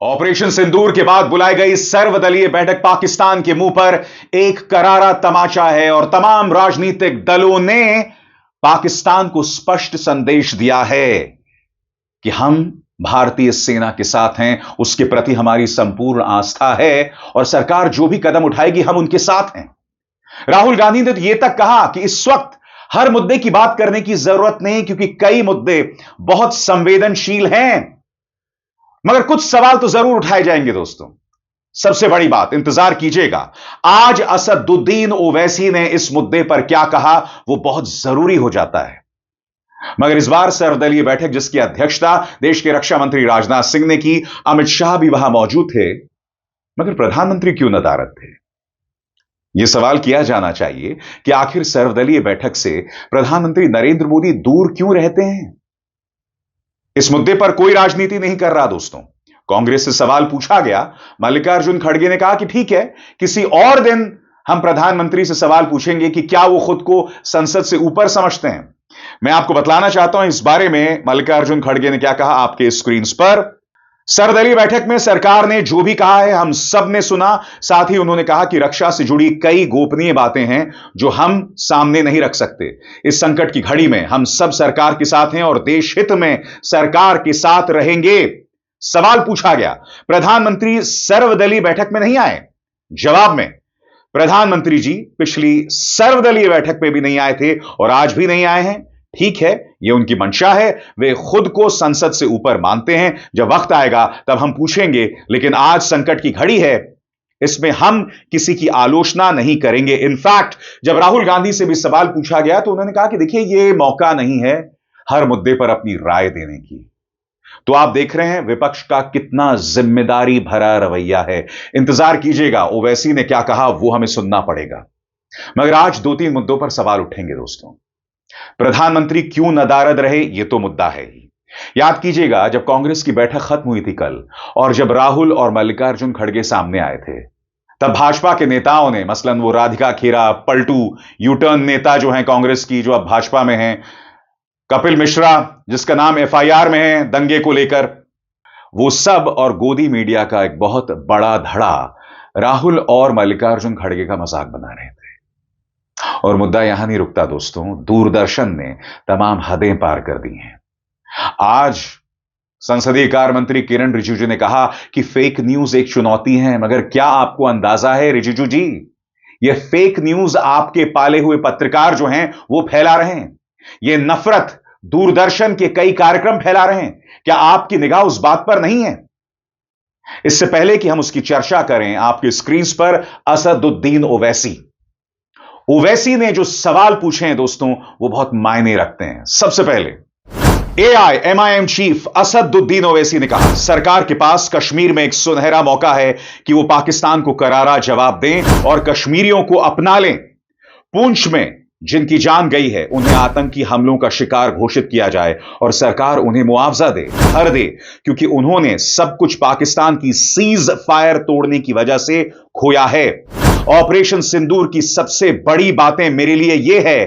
Operation सिंदूर के बाद बुलाई गई सर्वदलीय बैठक पाकिस्तान के मुंह पर एक करारा तमाचा है और तमाम राजनीतिक दलों ने पाकिस्तान को स्पष्ट संदेश दिया है कि हम भारतीय सेना के साथ हैं, उसके प्रति हमारी संपूर्ण आस्था है और सरकार जो भी कदम उठाएगी हम उनके साथ हैं। राहुल गांधी ने तो यह तक कहा कि इस वक्त हर मुद्दे की बात करने की जरूरत नहीं, क्योंकि कई मुद्दे बहुत संवेदनशील हैं, मगर कुछ सवाल तो जरूर उठाए जाएंगे। दोस्तों, सबसे बड़ी बात, इंतजार कीजिएगा, आज असदुद्दीन ओवैसी ने इस मुद्दे पर क्या कहा वो बहुत जरूरी हो जाता है। मगर इस बार सर्वदलीय बैठक जिसकी अध्यक्षता देश के रक्षा मंत्री राजनाथ सिंह ने की, अमित शाह भी वहां मौजूद थे, मगर प्रधानमंत्री क्यों नदारद थे? यह सवाल किया जाना चाहिए कि आखिर सर्वदलीय बैठक से प्रधानमंत्री नरेंद्र मोदी दूर क्यों रहते हैं? इस मुद्दे पर कोई राजनीति नहीं कर रहा। दोस्तों, कांग्रेस से सवाल पूछा गया, मल्लिकार्जुन खड़गे ने कहा कि ठीक है, किसी और दिन हम प्रधानमंत्री से सवाल पूछेंगे कि क्या वो खुद को संसद से ऊपर समझते हैं। मैं आपको बतलाना चाहता हूं इस बारे में मल्लिकार्जुन खड़गे ने क्या कहा आपके स्क्रीन पर। सर्वदलीय बैठक में सरकार ने जो भी कहा है हम सब ने सुना। साथ ही उन्होंने कहा कि रक्षा से जुड़ी कई गोपनीय बातें हैं जो हम सामने नहीं रख सकते। इस संकट की घड़ी में हम सब सरकार के साथ हैं और देश हित में सरकार के साथ रहेंगे। सवाल पूछा गया, प्रधानमंत्री सर्वदलीय बैठक में नहीं आए? जवाब में, प्रधानमंत्री जी पिछली सर्वदलीय बैठक में भी नहीं आए थे और आज भी नहीं आए हैं। ठीक है, यह उनकी मंशा है, वे खुद को संसद से ऊपर मानते हैं। जब वक्त आएगा तब हम पूछेंगे, लेकिन आज संकट की घड़ी है, इसमें हम किसी की आलोचना नहीं करेंगे। इनफैक्ट जब राहुल गांधी से भी सवाल पूछा गया तो उन्होंने कहा कि देखिए, यह मौका नहीं है हर मुद्दे पर अपनी राय देने की। तो आप देख रहे हैं विपक्ष का कितना जिम्मेदारी भरा रवैया है। इंतजार कीजिएगा, ओवैसी ने क्या कहा वो हमें सुनना पड़ेगा। मगर आज दो तीन मुद्दों पर सवाल उठेंगे। दोस्तों, प्रधानमंत्री क्यों नदारद रहे, यह तो मुद्दा है ही। याद कीजिएगा, जब कांग्रेस की बैठक खत्म हुई थी कल और जब राहुल और मल्लिकार्जुन खड़गे सामने आए थे, तब भाजपा के नेताओं ने, मसलन वो राधिका खेरा, पलटू यूटर्न नेता जो हैं कांग्रेस की, जो अब भाजपा में हैं, कपिल मिश्रा जिसका नाम एफआईआर में है दंगे को लेकर, वो सब और गोदी मीडिया का एक बहुत बड़ा धड़ा राहुल और मल्लिकार्जुन खड़गे का मजाक बना रहे थे। और मुद्दा यहां नहीं रुकता। दोस्तों, दूरदर्शन ने तमाम हदें पार कर दी हैं। आज संसदीय कार्य मंत्री किरण रिजिजू ने कहा कि फेक न्यूज एक चुनौती है। मगर क्या आपको अंदाजा है रिजिजू जी, ये फेक न्यूज आपके पाले हुए पत्रकार जो हैं वो फैला रहे हैं। ये नफरत दूरदर्शन के कई कार्यक्रम फैला रहे हैं। क्या आपकी निगाह उस बात पर नहीं है? इससे पहले कि हम उसकी चर्चा करें, आपके स्क्रीन पर असदुद्दीन ओवैसी ने जो सवाल पूछे हैं दोस्तों, वो बहुत मायने रखते हैं। सबसे पहले एआईएमआईएम चीफ असदुद्दीन ओवैसी ने कहा, सरकार के पास कश्मीर में एक सुनहरा मौका है कि वो पाकिस्तान को करारा जवाब दें और कश्मीरियों को अपना लें। पूंछ में जिनकी जान गई है उन्हें आतंकी हमलों का शिकार घोषित किया जाए और सरकार उन्हें मुआवजा दे, हर दे, क्योंकि उन्होंने सब कुछ पाकिस्तान की सीज फायर तोड़ने की वजह से खोया है। ऑपरेशन सिंदूर की सबसे बड़ी बातें मेरे लिए यह है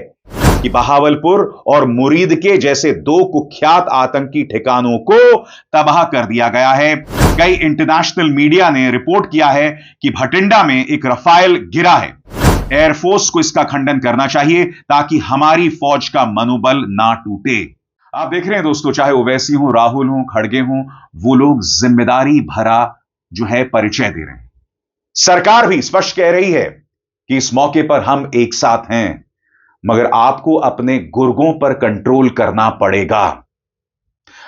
कि बहावलपुर और मुरीदके जैसे दो कुख्यात आतंकी ठिकानों को तबाह कर दिया गया है। कई इंटरनेशनल मीडिया ने रिपोर्ट किया है कि भटिंडा में एक रफाइल गिरा है। एयरफोर्स को इसका खंडन करना चाहिए ताकि हमारी फौज का मनोबल ना टूटे। आप देख रहे हैं दोस्तों, चाहे ओवैसी हो, राहुल हो, खड़गे हो, वो लोग जिम्मेदारी भरा जो है परिचय दे रहे हैं। सरकार भी स्पष्ट कह रही है कि इस मौके पर हम एक साथ हैं, मगर आपको अपने गुर्गों पर कंट्रोल करना पड़ेगा।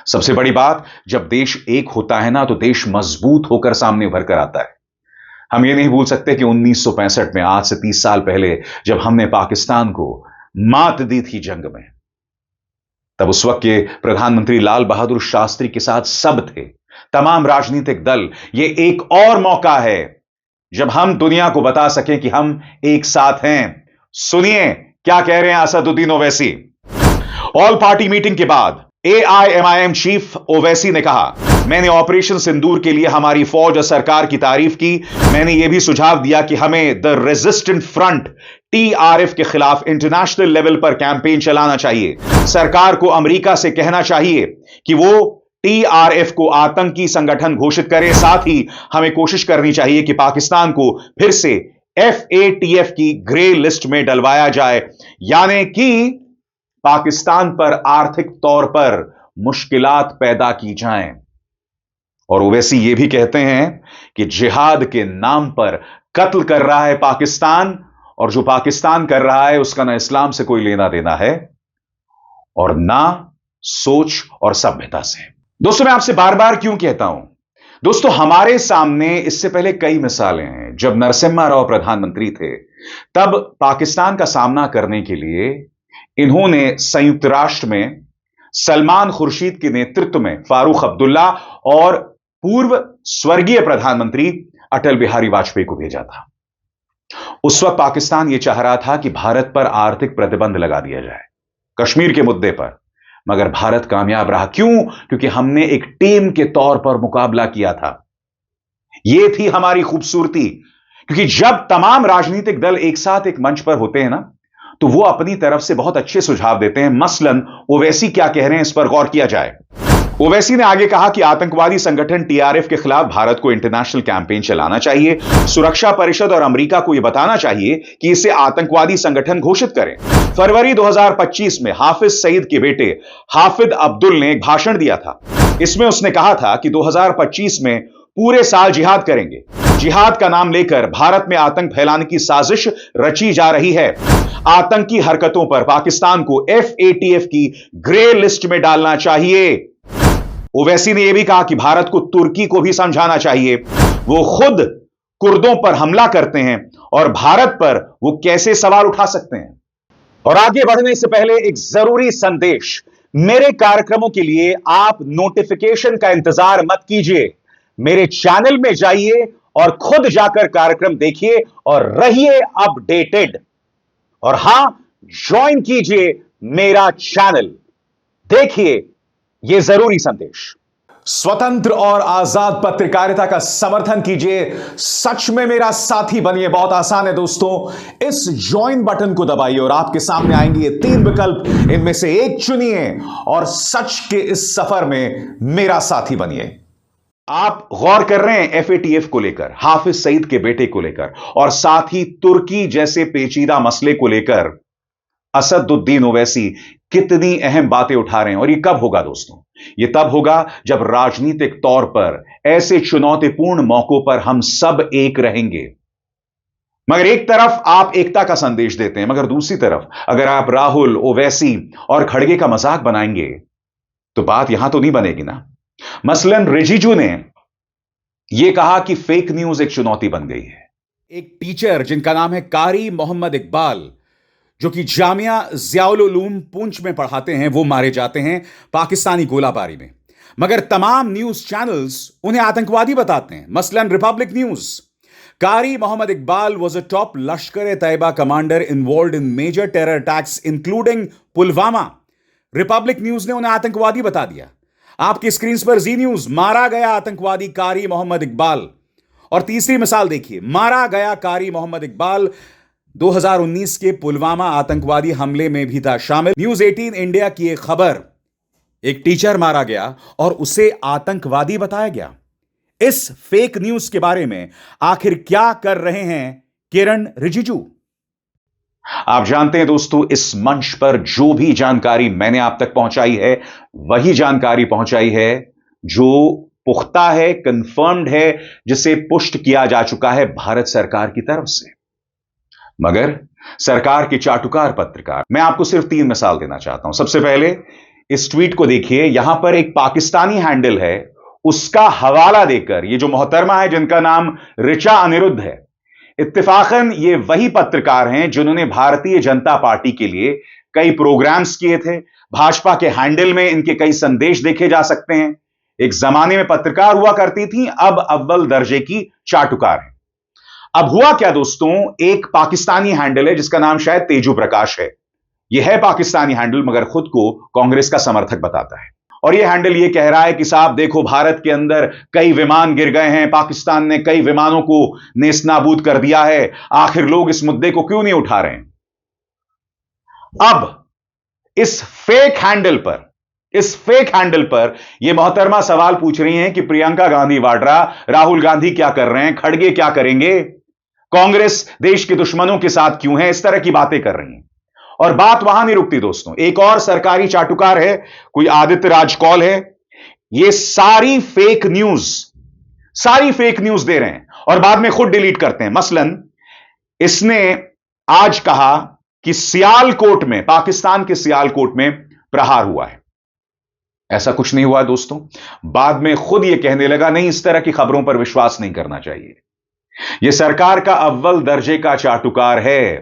सबसे बड़ी बात, जब देश एक होता है ना तो देश मजबूत होकर सामने उभर कर आता है। हम ये नहीं भूल सकते कि 1965 में, आज से 30 साल पहले, जब हमने पाकिस्तान को मात दी थी जंग में, तब उस वक्त के प्रधानमंत्री लाल बहादुर शास्त्री के साथ सब थे, तमाम राजनीतिक दल। ये एक और मौका है जब हम दुनिया को बता सकें कि हम एक साथ हैं। सुनिए क्या कह रहे हैं Asaduddin Owaisi. All party meeting के बाद एआईएमआईएम चीफ ओवैसी ने कहा, मैंने ऑपरेशन सिंदूर के लिए हमारी फौज और सरकार की तारीफ की। मैंने यह भी सुझाव दिया कि हमें द रेजिस्टेंट फ्रंट टीआरएफ के खिलाफ इंटरनेशनल लेवल पर कैंपेन चलाना चाहिए। सरकार को अमेरिका से कहना चाहिए कि वो टीआरएफ को आतंकी संगठन घोषित करे। साथ ही हमें कोशिश करनी चाहिए कि पाकिस्तान को फिर से एफएटीएफ की ग्रे लिस्ट में डलवाया जाए, यानी कि पाकिस्तान पर आर्थिक तौर पर मुश्किलात पैदा की जाएं। और ओवैसी ये भी कहते हैं कि जिहाद के नाम पर कत्ल कर रहा है पाकिस्तान, और जो पाकिस्तान कर रहा है उसका ना इस्लाम से कोई लेना देना है और ना सोच और सभ्यता से। दोस्तों, मैं आपसे बार बार क्यों कहता हूं? दोस्तों, हमारे सामने इससे पहले कई मिसालें हैं। जब नरसिम्हा राव प्रधानमंत्री थे, तब पाकिस्तान का सामना करने के लिए इन्होंने संयुक्त राष्ट्र में सलमान खुर्शीद के नेतृत्व में फारूक अब्दुल्ला और पूर्व स्वर्गीय प्रधानमंत्री अटल बिहारी वाजपेयी को भेजा था। उस वक्त पाकिस्तान यह चाह रहा था कि भारत पर आर्थिक प्रतिबंध लगा दिया जाए कश्मीर के मुद्दे पर, मगर भारत कामयाब रहा। क्यों? क्योंकि हमने एक टीम के तौर पर मुकाबला किया था। यह थी हमारी खूबसूरती। क्योंकि जब तमाम राजनीतिक दल एक साथ एक मंच पर होते हैं ना, तो वो अपनी तरफ से बहुत अच्छे सुझाव देते हैं। मसलन ओवैसी क्या कह रहे हैं, इस पर गौर किया जाए। ओवैसी ने आगे कहा कि आतंकवादी संगठन टीआरएफ के खिलाफ भारत को इंटरनेशनल कैंपेन चलाना चाहिए। सुरक्षा परिषद और अमेरिका को यह बताना चाहिए कि इसे आतंकवादी संगठन घोषित करें। फरवरी 2025 में हाफिज सईद के बेटे हाफिज अब्दुल ने एक भाषण दिया था। इसमें उसने कहा था कि 2025 में पूरे साल जिहाद करेंगे। जिहाद का नाम लेकर भारत में आतंक फैलाने की साजिश रची जा रही है। आतंकी हरकतों पर पाकिस्तान को एफएटीएफ की ग्रे लिस्ट में डालना चाहिए। ओवैसी ने यह भी कहा कि भारत को तुर्की को भी समझाना चाहिए। वो खुद कुर्दों पर हमला करते हैं और भारत पर वो कैसे सवाल उठा सकते हैं। और आगे बढ़ने से पहले एक जरूरी संदेश। मेरे कार्यक्रमों के लिए आप नोटिफिकेशन का इंतजार मत कीजिए। मेरे चैनल में जाइए और खुद जाकर कार्यक्रम देखिए और रहिए अपडेटेड। और हां, ज्वाइन कीजिए मेरा चैनल। देखिए यह जरूरी संदेश। स्वतंत्र और आजाद पत्रकारिता का समर्थन कीजिए। सच में मेरा साथी बनिए। बहुत आसान है दोस्तों। इस ज्वाइन बटन को दबाइए और आपके सामने आएंगे ये 3 विकल्प। इनमें से एक चुनिए और सच के इस सफर में मेरा साथी बनिए। आप गौर कर रहे हैं एफएटीएफ को लेकर, हाफिज सईद के बेटे को लेकर, और साथ ही तुर्की जैसे पेचीदा मसले को लेकर असदुद्दीन ओवैसी कितनी अहम बातें उठा रहे हैं। और यह कब होगा दोस्तों? यह तब होगा जब राजनीतिक तौर पर ऐसे चुनौतीपूर्ण मौकों पर हम सब एक रहेंगे। मगर एक तरफ आप एकता का संदेश देते हैं, मगर दूसरी तरफ अगर आप राहुल, ओवैसी और खड़गे का मजाक बनाएंगे तो बात यहां तो नहीं बनेगी ना। मसलन रिजिजू ने यह कहा कि फेक न्यूज एक चुनौती बन गई है। एक टीचर जिनका नाम है कारी मोहम्मद इकबाल, जो कि जामिया ज़ियाउल उलूम पुंछ में पढ़ाते हैं, वो मारे जाते हैं पाकिस्तानी गोलाबारी में। मगर तमाम न्यूज चैनल्स उन्हें आतंकवादी बताते हैं। मसलन Republic News. Qari Mohammad Iqbal was a top Lashkar Taiba commander involved in major terror attacks including Pulwama. Republic News ने उन्हें आतंकवादी बता दिया। आपकी स्क्रीन पर जी न्यूज, मारा गया आतंकवादी कारी मोहम्मद इकबाल। और तीसरी मिसाल देखिए, मारा गया कारी मोहम्मद इकबाल 2019 के पुलवामा आतंकवादी हमले में भी था शामिल। न्यूज 18 इंडिया की एक खबर, एक टीचर मारा गया और उसे आतंकवादी बताया गया। इस फेक न्यूज के बारे में आखिर क्या कर रहे हैं किरण रिजिजू? आप जानते हैं दोस्तों, इस मंच पर जो भी जानकारी मैंने आप तक पहुंचाई है, वही जानकारी पहुंचाई है जो पुख्ता है, कंफर्म्ड है, जिसे पुष्ट किया जा चुका है भारत सरकार की तरफ से। मगर सरकार के चाटुकार पत्रकार, मैं आपको सिर्फ 3 मिसाल देना चाहता हूं। सबसे पहले इस ट्वीट को देखिए। यहां पर एक पाकिस्तानी हैंडल है, उसका हवाला देकर, ये जो मोहतरमा है जिनका नाम ऋचा अनिरुद्ध है, इत्तेफाकन ये वही पत्रकार हैं जिन्होंने भारतीय जनता पार्टी के लिए कई प्रोग्राम्स किए थे। भाजपा के हैंडल में इनके कई संदेश देखे जा सकते हैं। एक जमाने में पत्रकार हुआ करती थी, अब अव्वल दर्जे की चाटुकार है। अब हुआ क्या दोस्तों, एक पाकिस्तानी हैंडल है जिसका नाम शायद तेजू प्रकाश है। यह है पाकिस्तानी हैंडल, मगर खुद को कांग्रेस का समर्थक बताता है। और यह हैंडल यह कह रहा है कि साहब देखो, भारत के अंदर कई विमान गिर गए हैं, पाकिस्तान ने कई विमानों को नेस्तनाबूद कर दिया है, आखिर लोग इस मुद्दे को क्यों नहीं उठा रहे हैं। अब इस फेक हैंडल पर इस फेक हैंडल पर यह मोहतरमा सवाल पूछ रही हैं कि प्रियंका गांधी वाड्रा, राहुल गांधी क्या कर रहे हैं, खड़गे क्या करेंगे, कांग्रेस देश के दुश्मनों के साथ क्यों है, इस तरह की बातें कर रही हैं। और बात वहां नहीं रुकती दोस्तों, एक और सरकारी चाटुकार है, कोई आदित्य राज कौल है, ये सारी फेक न्यूज दे रहे हैं और बाद में खुद डिलीट करते हैं। मसलन इसने आज कहा कि सियालकोट में, पाकिस्तान के सियालकोट में प्रहार हुआ है। ऐसा कुछ नहीं हुआ दोस्तों। बाद में खुद यह कहने लगा नहीं, इस तरह की खबरों पर विश्वास नहीं करना चाहिए। यह सरकार का अव्वल दर्जे का चाटुकार है,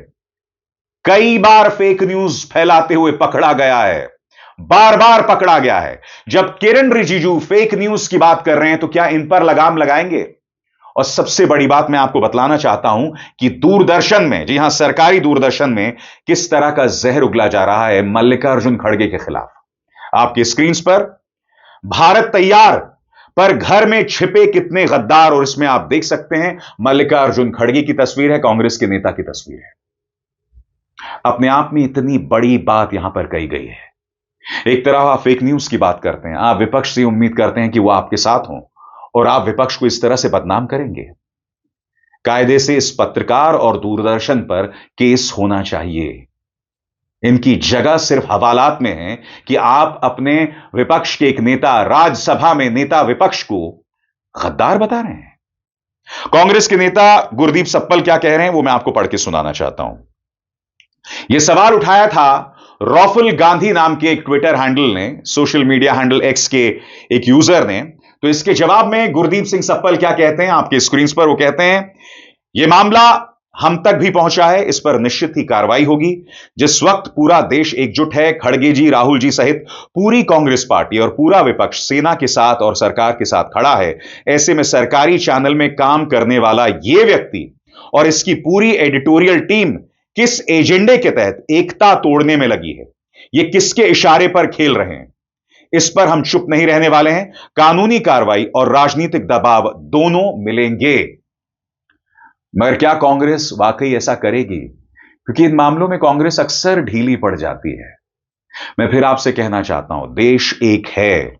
कई बार फेक न्यूज फैलाते हुए पकड़ा गया है, बार बार पकड़ा गया है। जब किरण रिजिजू फेक न्यूज की बात कर रहे हैं तो क्या इन पर लगाम लगाएंगे? और सबसे बड़ी बात मैं आपको बतलाना चाहता हूं कि दूरदर्शन में, जी हां, सरकारी दूरदर्शन में किस तरह का जहर उगला जा रहा है मल्लिकार्जुन खड़गे के खिलाफ। आपकी स्क्रीन पर भारत तैयार पर घर में छिपे कितने गद्दार, और इसमें आप देख सकते हैं मल्लिकार्जुन खड़गे की तस्वीर है, कांग्रेस के नेता की तस्वीर है। अपने आप में इतनी बड़ी बात यहां पर कही गई है। एक तरफ आप फेक न्यूज की बात करते हैं, आप विपक्ष से उम्मीद करते हैं कि वो आपके साथ हों, और आप विपक्ष को इस तरह से बदनाम करेंगे। कायदे से इस पत्रकार और दूरदर्शन पर केस होना चाहिए। इनकी जगह सिर्फ हवालात में है कि आप अपने विपक्ष के एक नेता, राज्यसभा में नेता विपक्ष को गद्दार बता रहे हैं। कांग्रेस के नेता गुरदीप सप्पल क्या कह रहे हैं वो मैं आपको पढ़ के सुनाना चाहता हूं। यह सवाल उठाया था राहुल गांधी नाम के एक ट्विटर हैंडल ने, सोशल मीडिया हैंडल एक्स के एक यूजर ने। तो इसके जवाब में गुरदीप सिंह सप्पल क्या कहते हैं आपके स्क्रीन पर, वो कहते हैं यह मामला हम तक भी पहुंचा है, इस पर निश्चित ही कार्रवाई होगी। जिस वक्त पूरा देश एकजुट है, खड़गे जी, राहुल जी सहित पूरी कांग्रेस पार्टी और पूरा विपक्ष सेना के साथ और सरकार के साथ खड़ा है, ऐसे में सरकारी चैनल में काम करने वाला यह व्यक्ति और इसकी पूरी एडिटोरियल टीम किस एजेंडे के तहत एकता तोड़ने में लगी है, यह किसके इशारे पर खेल रहे हैं, इस पर हम चुप नहीं रहने वाले हैं। कानूनी कार्रवाई और राजनीतिक दबाव दोनों मिलेंगे। मगर क्या कांग्रेस वाकई ऐसा करेगी? क्योंकि इन मामलों में कांग्रेस अक्सर ढीली पड़ जाती है। मैं फिर आपसे कहना चाहता हूं, देश एक है,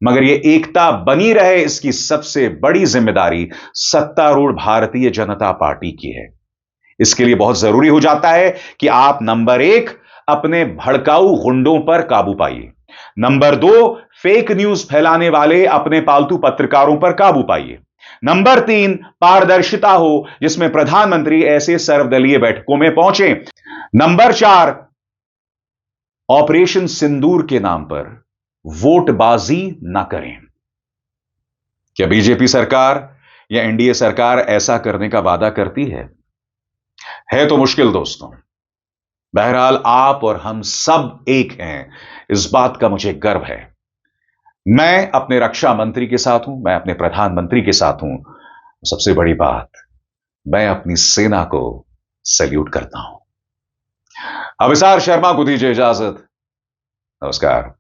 मगर यह एकता बनी रहे, इसकी सबसे बड़ी जिम्मेदारी सत्तारूढ़ भारतीय जनता पार्टी की है। इसके लिए बहुत जरूरी हो जाता है कि आप नंबर 1 अपने भड़काऊ गुंडों पर काबू पाइए, नंबर 2 फेक न्यूज फैलाने वाले अपने पालतू पत्रकारों पर काबू पाइए, नंबर 3 पारदर्शिता हो जिसमें प्रधानमंत्री ऐसे सर्वदलीय बैठकों में पहुंचे, नंबर 4 ऑपरेशन सिंदूर के नाम पर वोटबाजी ना करें। क्या बीजेपी सरकार या एनडीए सरकार ऐसा करने का वादा करती है? है तो मुश्किल दोस्तों। बहरहाल आप और हम सब एक हैं, इस बात का मुझे गर्व है। मैं अपने रक्षा मंत्री के साथ हूं, मैं अपने प्रधानमंत्री के साथ हूं। सबसे बड़ी बात, मैं अपनी सेना को सैल्यूट करता हूं। अभिसार शर्मा को दीजिए इजाजत। नमस्कार।